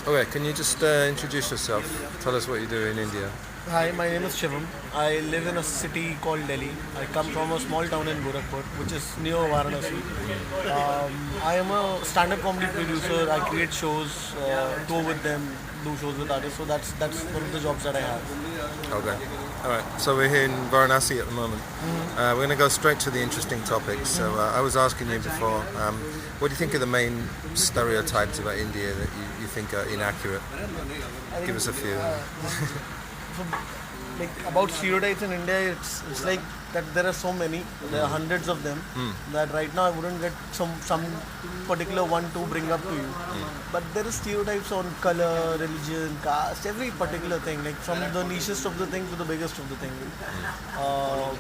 Okay, can you just introduce yourself? Tell us what you do in India. Hi, my name is Shivam. I live in a city called Delhi. I come from a small town in Gorakhpur, which is near Varanasi. I am a stand-up comedy producer. I create shows, tour with them, do shows with artists. So that's one of the jobs that I have. Okay. All right. So we're here in Varanasi at the moment. We're going to go straight to the interesting topics. So I was asking you before, what do you think are the main stereotypes about India that you think are inaccurate? Give us a few. So, like about stereotypes in India, it's like that there are so many. There are hundreds of them that right now I wouldn't get some particular one to bring up to you. But there are stereotypes on color, religion, caste, every particular thing. Like from the nichest of the thing to the biggest of the thing. Uh,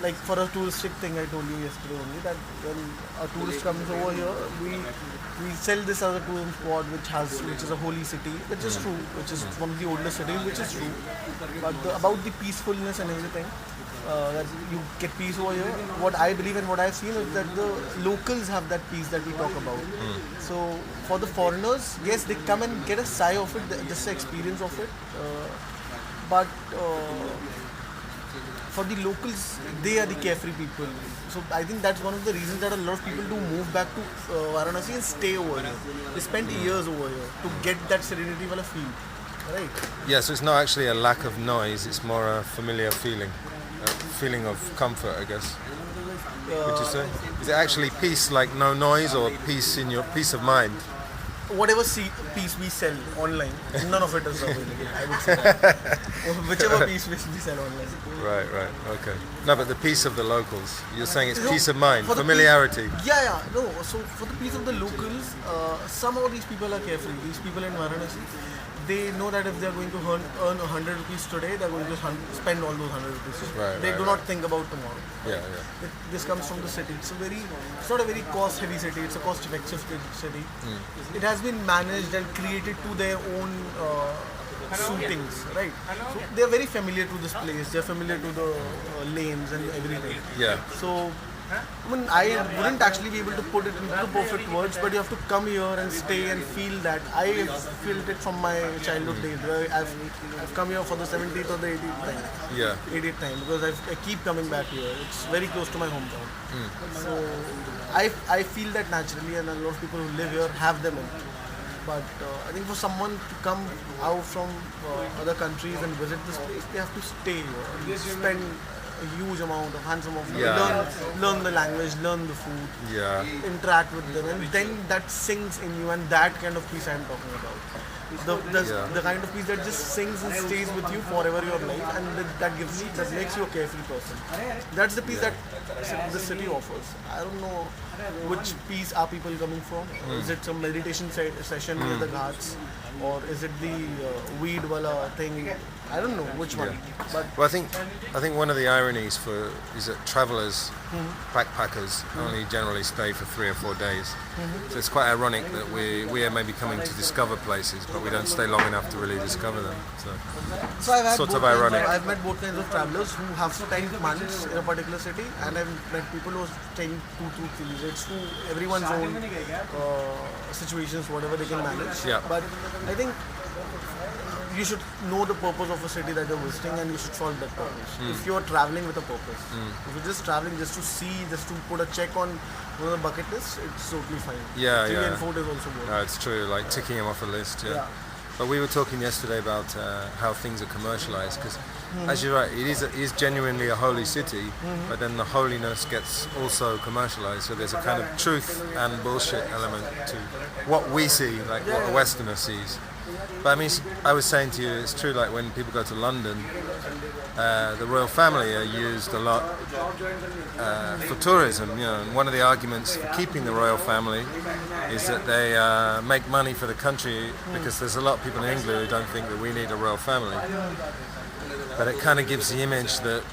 like for a touristic thing, I told you yesterday only that when a tourist comes over here, we sell this as a tourism spot which is a holy city, which is true, which is one of the oldest cities, which is true. But about the peacefulness and everything, that you get peace over here. What I believe and what I've seen is that the locals have that peace that we talk about. So for the foreigners, yes, they come and get a sigh of it, just the experience of it. But for the locals, they are the carefree people. So I think that's one of the reasons that a lot of people do move back to Varanasi and stay over here. They spend years over here to get that serenity wala feel, right? Yeah, so it's not actually a lack of noise, it's more a familiar feeling. A feeling of comfort, I guess. Would you say? Is it actually peace like no noise or peace in your peace of mind? Whatever piece we sell online, none of it is available. I would say that. Whichever piece we sell online. Right, okay. No, but the peace of the locals. You're saying it's So, peace of mind, for the familiarity. yeah. No. So for the piece of the locals, somehow these people are carefree. These people in Varanasi, they know that if they are going to earn 100 rupees today, they are going to spend all those 100 rupees. Right, They right, do right. not think about tomorrow. Yeah. This comes from the city. It's not a very cost-heavy city. It's a cost-effective city. It has been managed and created to their own suitings, right? So they are very familiar to this place. They are familiar to the lanes and everything. Yeah. So, I mean, I wouldn't actually be able to put it into perfect words, but you have to come here and stay and feel that. I felt it from my childhood days. Where I've come here for the 70th or the 80th time. Yeah. 80th time because I keep coming back here. It's very close to my hometown. So I feel that naturally, and a lot of people who live here have them in. But I think for someone to come out from other countries and visit this place, they have to stay here and spend a huge amount of handsome of Yeah. learn the language, learn the food, Yeah. interact with them, and then that sinks in you, and that kind of peace I'm talking about. The kind of peace that just sinks and stays with you forever your life, and that makes you a carefree person. That's the peace that the city offers. I don't know which peace are people coming from. Is it some meditation session near the ghats, or is it the weed wala thing? I don't know which one. But Well, I think one of the ironies is that travellers, backpackers, only generally stay for 3 or 4 days. So it's quite ironic that we are maybe coming to discover places, but we don't stay long enough to really discover them. So I've had Sort both of kinds ironic. I've met both kinds of travelers who have spent months in a particular city, and I've met people who are staying 2 3 days. It's to everyone's own situations, whatever they can manage. Yeah. But I think you should know the purpose of a city that you're visiting, and you should solve that purpose. If you're traveling with a purpose, if you're just traveling just to see, just to put a check on one of the bucket lists, it's totally fine. Yeah, Three yeah. and 4 days also No, work. it's true, like ticking them off a list, yeah. Yeah. But we were talking yesterday about how things are commercialized, because as you're right, it is genuinely a holy city, but then the holiness gets also commercialized, so there's a kind of truth and bullshit element to what we see, like what a Westerner sees. But I mean, I was saying to you, it's true, like when people go to London, the royal family are used a lot for tourism, you know, and one of the arguments for keeping the royal family is that they make money for the country, because there's a lot of people in England who don't think that we need a royal family. But it kind of gives the image that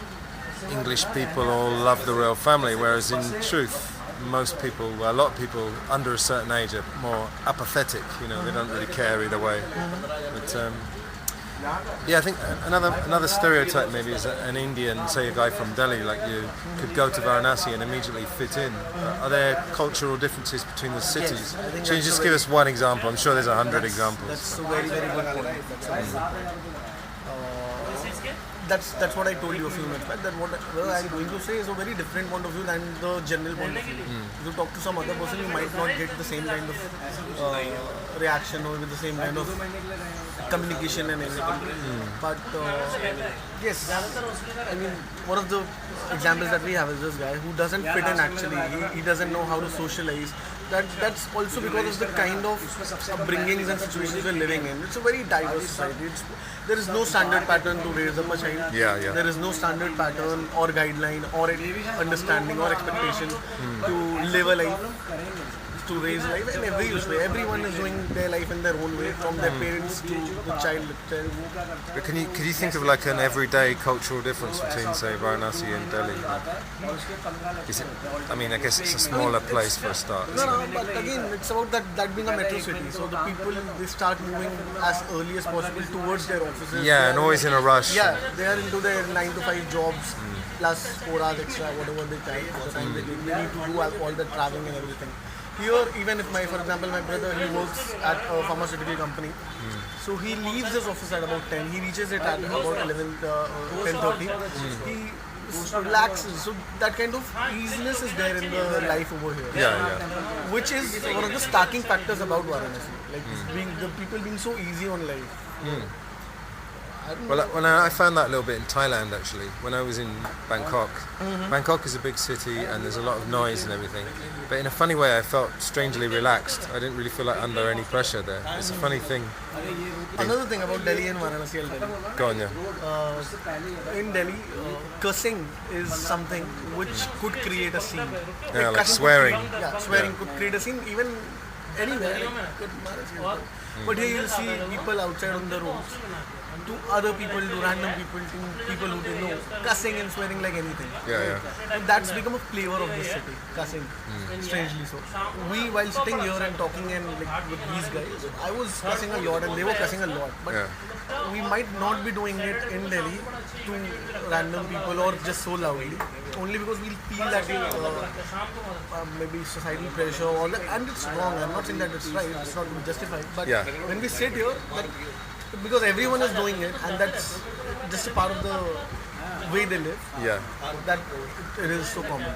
English people all love the royal family, whereas in truth, most people, well, a lot of people under a certain age are more apathetic, you know, they don't really care either way. But Yeah, I think another stereotype maybe is that an Indian, say a guy from Delhi like you, could go to Varanasi and immediately fit in. Are there cultural differences between the cities? I think Can you that's just a give very- us one example? I'm sure there's 100 examples. That's a very very good point. That's what I told you a few minutes back. That what I'm going to say is a very different point of view than the general point of view. If you talk to some other person, you might not get the same kind of reaction or with the same kind of communication and everything. But yes, I mean, one of the examples that we have is this guy who doesn't fit in actually. He doesn't know how to socialize. That's also because of the kind of upbringings and situations we're living in. It's a very diverse society. There is no standard pattern to raise up a child. Yeah. There is no standard pattern or guideline or any understanding or expectation to live a life, to raise life in every way. Everyone is doing their life in their own way, from their parents to the child itself. But could you think of like an everyday cultural difference between, say, Varanasi and Delhi? Is it? I mean, I guess it's a smaller place for a start. No, but again, it's about that being a metro city. So the people, they start moving as early as possible towards their offices. Yeah, and always in a rush. Yeah, they are into their 9 to 5 jobs plus 4 hours extra, whatever they time for the time they take. They need to do all the traveling and everything. Here, even if for example, my brother, he works at a pharmaceutical company. So he leaves his office at about 10. He reaches it at about 10:30. He relaxes. So that kind of easiness is there in the life over here. Yeah. Which is one of the starking factors about Varanasi. Like the people being so easy on life. Well, I found that a little bit in Thailand actually. When I was in Bangkok, Bangkok is a big city and there's a lot of noise and everything. But in a funny way, I felt strangely relaxed. I didn't really feel like under any pressure there. It's a funny thing. Another thing about Delhi and Varanasi, I'll tell you. Go on, yeah. In Delhi, cursing is something which could create a scene. Yeah, like cussing swearing. Swearing could create a scene even anywhere. But here you'll see people outside on the roads, to other people, to random people, to people who they know, cussing and swearing like anything. Yeah. And that's become a flavor of this city, cussing, strangely so. We, while sitting here and talking and like with these guys, I was cussing a lot and they were cussing a lot. But we might not be doing it in Delhi to random people or just so loudly, only because we feel that maybe societal pressure or and it's wrong. I'm not saying that it's right, it's not to be justified. But when we sit here, because everyone is doing it and that's just a part of the way they live, that it is so common.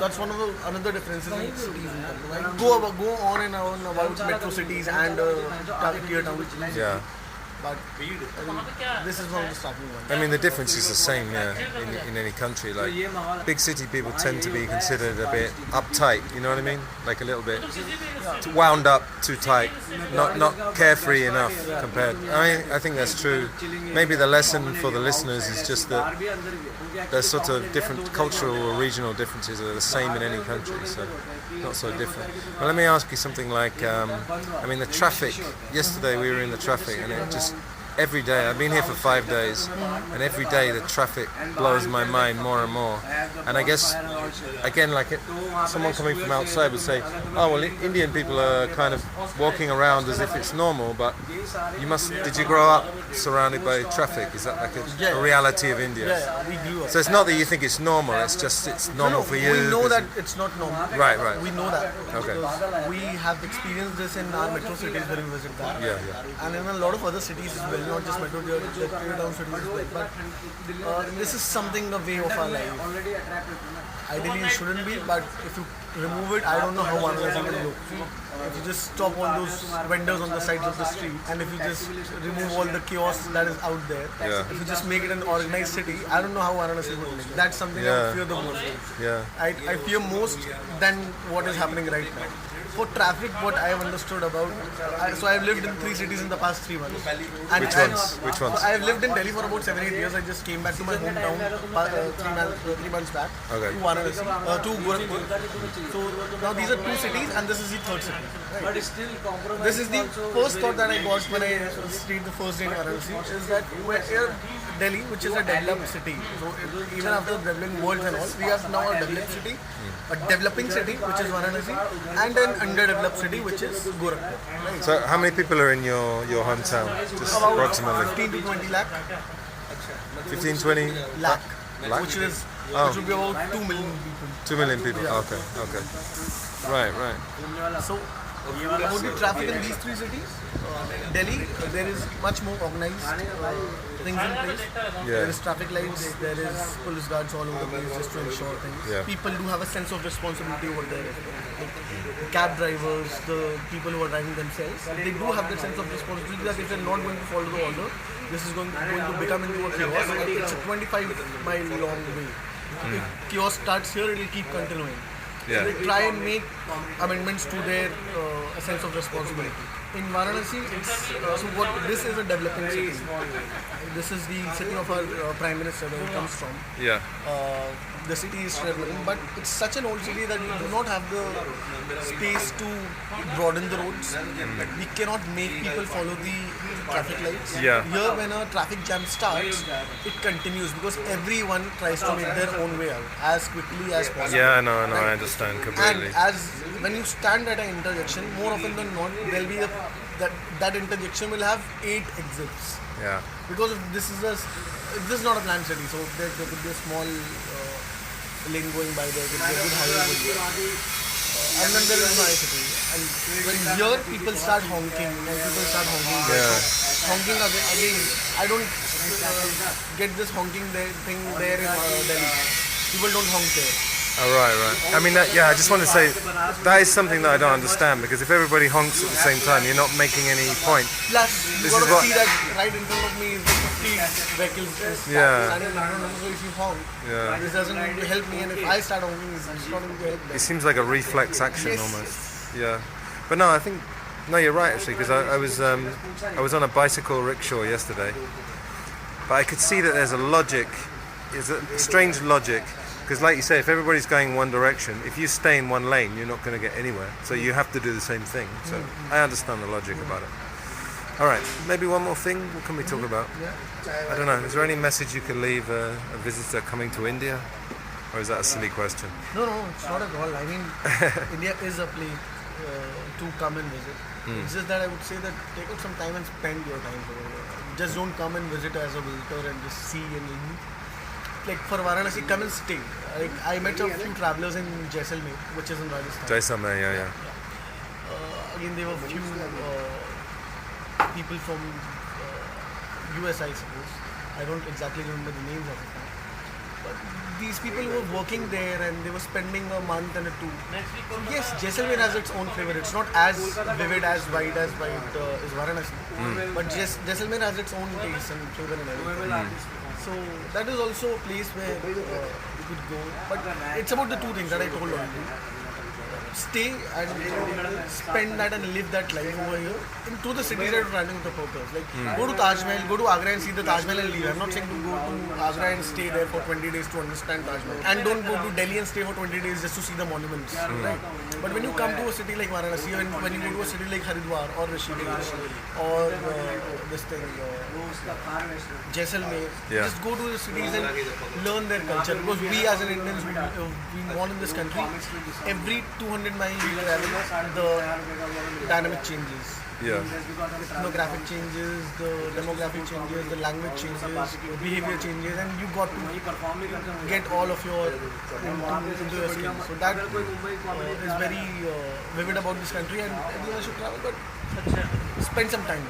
That's one of the another differences in cities. Like go on and on about metro cities and tier towns. But I think this is one of the starting ones. I mean, the difference is the same, in any country. Like, big city people tend to be considered a bit uptight, you know what I mean? Like a little bit wound up, too tight, not carefree enough compared. I think that's true. Maybe the lesson for the listeners is just that there's sort of different cultural or regional differences that are the same in any country, so not so different. Well, let me ask you something like, the traffic. Yesterday we were in the traffic and it just, every day, I've been here for 5 days, and every day the traffic blows my mind more and more. And I guess, again, someone coming from outside would say, oh, well, Indian people are kind of walking around as if it's normal, but did you grow up surrounded by traffic? Is that like a reality of India? Yeah, we grew up. So it's not that you think it's normal, it's normal for you? We know that it's not normal. Right. We know that. Okay. Because we have experienced this in our metro cities when we visit that. Yeah. And in a lot of other cities as well, not just metro, the tier down cities as well. But this is something, a way of our life. Ideally it shouldn't be, but if you remove it, I don't know how Varanasi will look. If you just stop all those vendors on the sides of the street, and if you just remove all the kiosks that is out there, if you just make it an organized city, I don't know how Varanasi would look. That's something I fear the most. I fear most than what is happening right now. For traffic, what I have understood about, so I have lived in 3 cities in the past 3 months. And Which ones? So I have lived in Delhi for about 7-8 years. I just came back to my hometown 3 months back to Varanasi, to Gorakhpur. So now these are 2 cities and this is the 3rd city. But it's still compromise. This is the first thought that I got when I stayed the first day in Varanasi, is that we're here, Delhi, which is a developed city. So even after developing worlds and all, we have now a developed city, a developing city, which is Varanasi, and an underdeveloped city, which is Gorakhpur. Right? So how many people are in your hometown? Just About approximately 15 to 20 lakh. 15, 20 Lakh. Lakh? Which is Oh. which would be about 2 million people. 2 million people. Yeah. Okay. Right. So, about the traffic in these three cities, Delhi, there is much more organized things in place. Yeah. There is traffic lights, there is police guards all over the place just to ensure things. Yeah. People do have a sense of responsibility over there. Like, cab drivers, the people who are driving themselves, they do have that sense of responsibility that if they're not going to follow the order, this is going to become into a chaos. It's a 25-mile long way. If chaos starts here, it will keep continuing. Yeah. So they try and make amendments to their sense of responsibility. In Varanasi, so what this is a developing city. This is the city of our Prime Minister where he comes from. Yeah. The city is developing, but it's such an old city that we do not have the space to broaden the roads. We cannot make people follow the traffic lights. Yeah. Here, when a traffic jam starts, it continues because everyone tries to make their own way out as quickly as possible. Yeah. No. I understand And completely. as when you stand at an intersection, more often than not, there'll be that intersection will have 8 exits. Yeah. Because this is not a planned city, so there could be a small lane going by there, there could be a good highway going by. And then there is my city. And when here people start honking, honking again, I don't get this honking thing there in Delhi. People don't honk there. Oh, right. I mean, I just want to say that is something that I don't understand, because if everybody honks at the same time, you're not making any point. Plus, you This is got to what- see that right in front of me is the 50 vehicles Yeah. standing in front of me. So if you honk, Yeah. this doesn't going to help me, and if I start honking, it's not going to help them. It seems like a reflex action Yes. almost. Yeah. But no, I think you're right actually, because I was on a bicycle rickshaw yesterday, but I could see that there's a logic, is a strange logic. Because like you say, if everybody's going one direction, if you stay in one lane, you're not going to get anywhere. So you have to do the same thing. So I understand the logic about it. All right, maybe one more thing. What can we talk about? I don't know. Is there any message you can leave a visitor coming to India? Or is that a silly question? No, it's not at all. I mean, India is a place to come and visit. It's just that I would say that take out some time and spend your time over here. Just don't come and visit as a visitor and just see and leave. Like for Varanasi, come and stay. Like I met a few travelers in Jaisalmer, which is in Rajasthan. Jaisalmer, yeah. Again, there were few people from US, I suppose. I don't exactly remember the names of it now. But these people were working there and they were spending a month and a 2. So yes, Jaisalmer has its own flavor. It's not as vivid, as wide as is Varanasi. But Jaisalmer has its own taste and flavor and everything. So that is also a place where you could go. But it's about the 2 things that I told already. Stay and spend that and live that life over here into the cities that are running with a purpose. Like go to Taj Mahal, go to Agra and see the Taj Mahal and leave. I'm not saying to go to Agra and stay there for 20 days to understand Taj Mahal. And don't go to Delhi and stay for 20 days just to see the monuments. Right? But when you come to a city like Varanasi, when you go to a city like Haridwar or Rishikesh or Jaisalmer, just go to the cities and learn their culture. Because we as an Indians, we born in this country, every 200 miles we travel, the dynamic changes. Yeah. The ethnographic changes, the demographic changes, the language changes, the behavior changes, and you got to get all of your into your skin. So that is very vivid about this country, and everyone should travel, but spend some time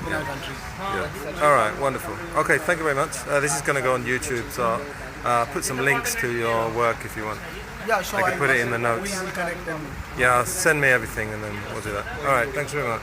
in our country. Yeah. All right, wonderful. Okay, thank you very much. This is going to go on YouTube, so put some links to your work if you want. Yeah, sure. I can put it in the notes. We will connect them. Yeah, send me everything and then we'll do that. All right, thanks very much.